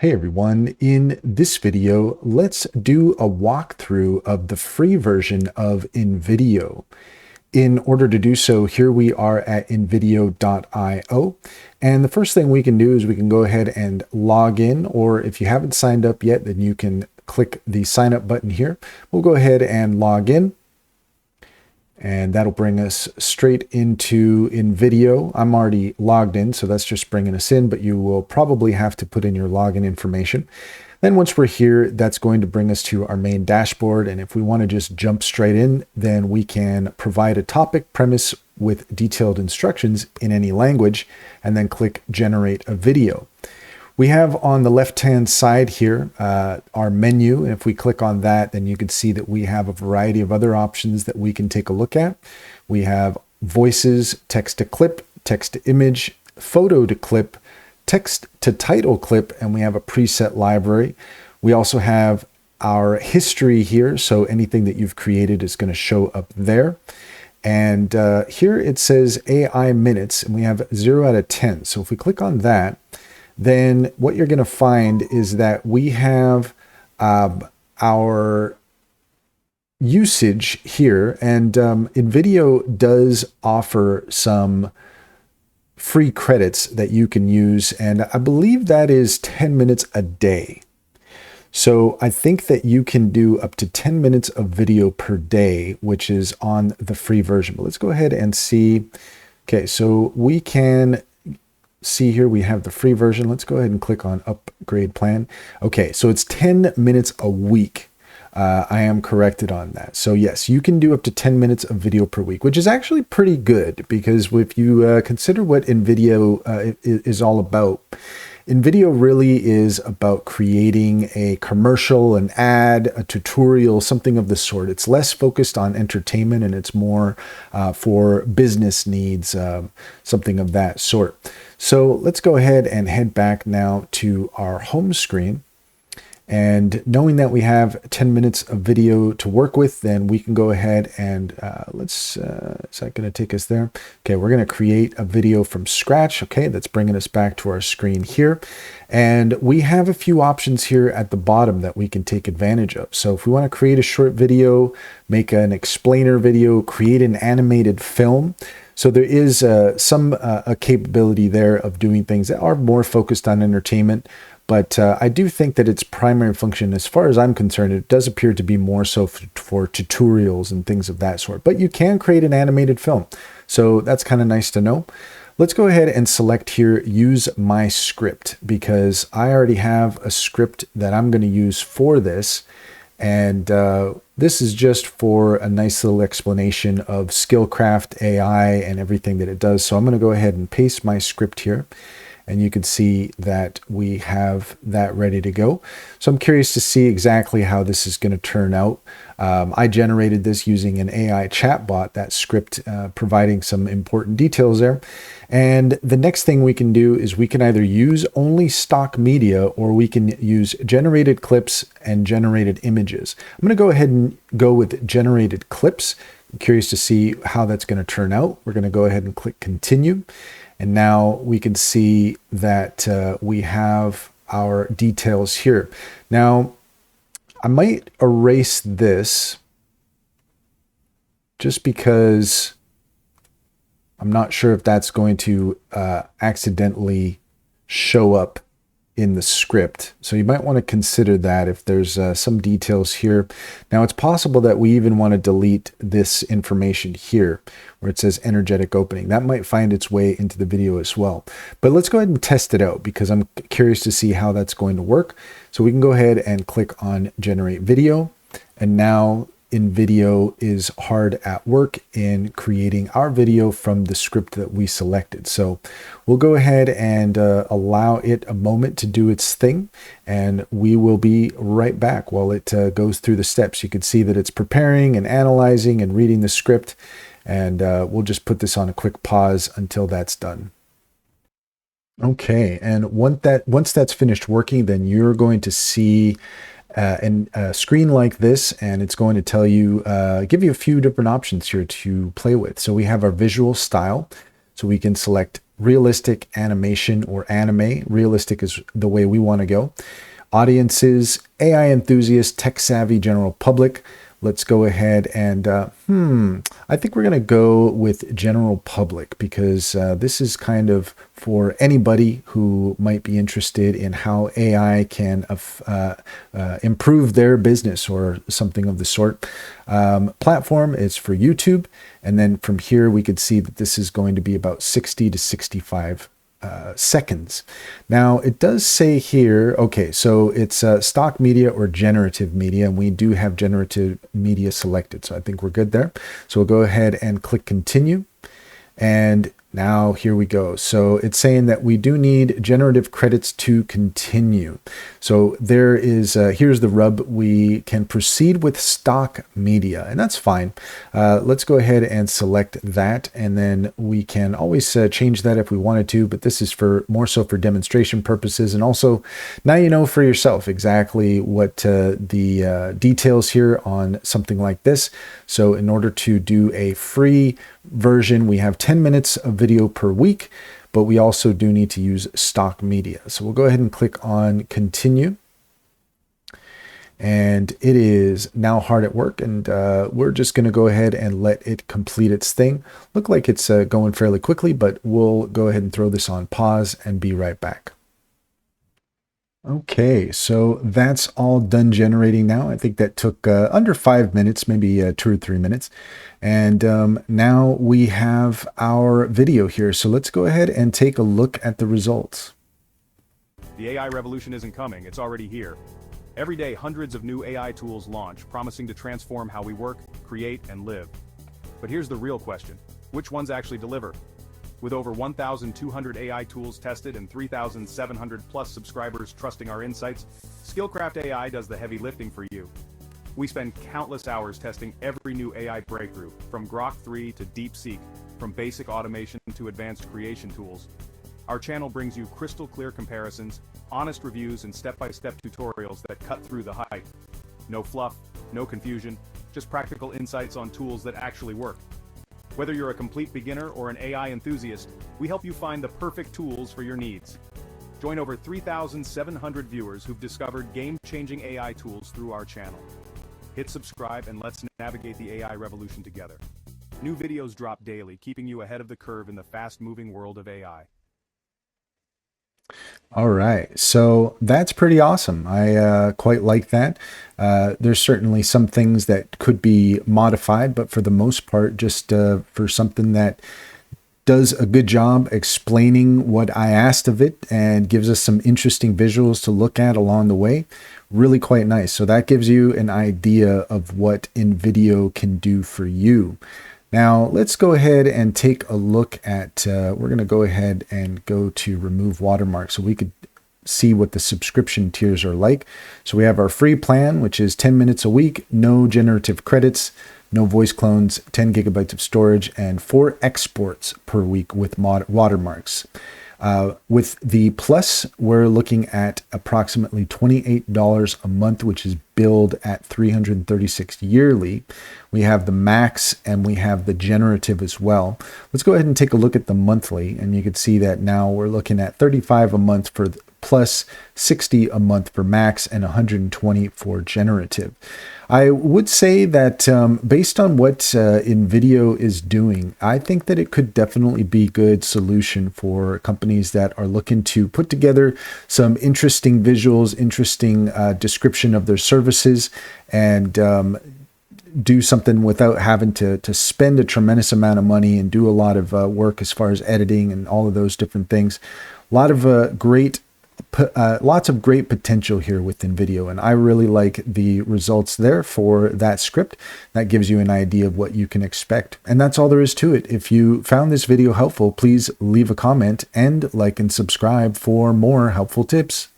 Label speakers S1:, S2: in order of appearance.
S1: Hey everyone, in this video, let's do a walkthrough of the free version of InVideo. In order to do so, here we are at InVideo.io. And the first thing we can do is we can go ahead and log in, or if you haven't signed up yet, then you can click the sign up button here. We'll go ahead and log in. And that'll bring us straight into InVideo. I'm already logged in, so that's just bringing us in, but you will probably have to put in your login information. Then once we're here, that's going to bring us to our main dashboard. And if we want to just jump straight in, then we can provide a topic premise with detailed instructions in any language, and then click generate a video. We have on the left-hand side here our menu, and if we click on that, then you can see that we have a variety of other options that we can take a look at. We have voices, text to clip, text to image, photo to clip, text to title clip, and we have a preset library. We also have our history here, so anything that you've created is going to show up there. And here it says AI minutes, and we have 0 out of 10. So if we click on that, then what you're going to find is that we have our usage here, and InVideo does offer some free credits that you can use, and I believe that is 10 minutes a day. So I think that you can do up to 10 minutes of video per day, which is on the free version. But let's go ahead and see. Okay, so we can see here we have the free version. Let's go ahead and click on upgrade plan. Okay, so it's 10 minutes a week. I am corrected on that. So yes, you can do up to 10 minutes of video per week, which is actually pretty good, because if you consider what InVideo is all about, InVideo really is about creating a commercial, an ad, a tutorial, something of the sort. It's less focused on entertainment, and it's more for business needs, something of that sort. So let's go ahead and head back now to our home screen. And knowing that we have 10 minutes of video to work with, then we can go ahead and is that going to take us there? Okay, we're going to create a video from scratch. Okay, that's bringing us back to our screen here. And we have a few options here at the bottom that we can take advantage of. So if we want to create a short video, make an explainer video, create an animated film. So there is a capability there of doing things that are more focused on entertainment. But I do think that its primary function, as far as I'm concerned, it does appear to be more so for tutorials and things of that sort. But you can create an animated film. So that's kind of nice to know. Let's go ahead and select here, use my script, because I already have a script that I'm going to use for this. And this is just for a nice little explanation of Skillcraft AI and everything that it does. So I'm going to go ahead and paste my script here. And you can see that we have that ready to go. So I'm curious to see exactly how this is going to turn out. I generated this using an AI chatbot, that script providing some important details there. And the next thing we can do is we can either use only stock media, or we can use generated clips and generated images. I'm going to go ahead and go with generated clips. I'm curious to see how that's going to turn out. We're going to go ahead and click continue. And now we can see that we have our details here. Now, I might erase this just because I'm not sure if that's going to accidentally show up in the script. So you might want to consider that if there's some details here. Now, it's possible that we even want to delete this information here where it says energetic opening. That might find its way into the video as well. But let's go ahead and test it out, because I'm curious to see how that's going to work. So we can go ahead and click on generate video. And now InVideo is hard at work in creating our video from the script that we selected. So we'll go ahead and allow it a moment to do its thing, and we will be right back while it goes through the steps. You can see that it's preparing and analyzing and reading the script, and we'll just put this on a quick pause until that's done. Okay, and once that's finished working, then you're going to see a screen like this, and it's going to tell you, give you a few different options here to play with. So we have our visual style, so we can select realistic animation or anime. Realistic is the way we want to go. Audiences, AI enthusiasts, tech savvy general public. Let's go ahead and, I think we're going to go with general public because this is kind of for anybody who might be interested in how AI can improve their business or something of the sort. Platform is for YouTube. And then from here, we could see that this is going to be about 60 to 65 seconds. Now it does say here, okay, so it's stock media or generative media, and we do have generative media selected. So I think we're good there. So we'll go ahead and click continue. And now here we go. So it's saying that we do need generative credits to continue. So there is, here's the rub. We can proceed with stock media, and that's fine. Let's go ahead and select that. And then we can always change that if we wanted to, but this is for more so for demonstration purposes. And also now you know for yourself exactly what the details here on something like this. So in order to do a free version, we have 10 minutes of video per week, but we also do need to use stock media. So we'll go ahead and click on continue. And it is now hard at work, and we're just going to go ahead and let it complete its thing. Look like it's going fairly quickly, but we'll go ahead and throw this on pause and be right back. Okay, so that's all done generating now. I think that took under 5 minutes, maybe 2 or 3 minutes. And now we have our video here. So let's go ahead and take a look at the results.
S2: The AI revolution isn't coming, it's already here. Every day, hundreds of new AI tools launch, promising to transform how we work, create, and live. But here's the real question. Which ones actually deliver? With over 1,200 AI tools tested and 3,700 plus subscribers trusting our insights, Skillcraft AI does the heavy lifting for you. We spend countless hours testing every new AI breakthrough, from Grok 3 to DeepSeek, from basic automation to advanced creation tools. Our channel brings you crystal clear comparisons, honest reviews, and step-by-step tutorials that cut through the hype. No fluff, no confusion, just practical insights on tools that actually work. Whether you're a complete beginner or an AI enthusiast, we help you find the perfect tools for your needs. Join over 3,700 viewers who've discovered game-changing AI tools through our channel. Hit subscribe and let's navigate the AI revolution together. New videos drop daily, keeping you ahead of the curve in the fast-moving world of AI.
S1: All right, so that's pretty awesome. I quite like that. There's certainly some things that could be modified, but for the most part, just for something that does a good job explaining what I asked of it and gives us some interesting visuals to look at along the way. Really quite nice. So that gives you an idea of what InVideo can do for you. Now let's go ahead and take a look at, we're going to go ahead and go to remove watermark so we could see what the subscription tiers are like. So we have our free plan, which is 10 minutes a week, no generative credits, no voice clones, 10 gigabytes of storage, and 4 exports per week with watermarks. With the plus, we're looking at approximately $28 a month, which is billed at $336 yearly. We have the max and we have the generative as well. Let's go ahead and take a look at the monthly, and you can see that now we're looking at $35 a month for the plus, $60 a month for max, and $120 for generative. I would say that based on what InVideo is doing, I think that it could definitely be a good solution for companies that are looking to put together some interesting visuals, interesting description of their services, and do something without having to spend a tremendous amount of money and do a lot of work as far as editing and all of those different things. A lot of lots of great potential here with InVideo, and I really like the results there for that script. That gives you an idea of what you can expect, and that's all there is to it. If you found this video helpful, please leave a comment and like and subscribe for more helpful tips.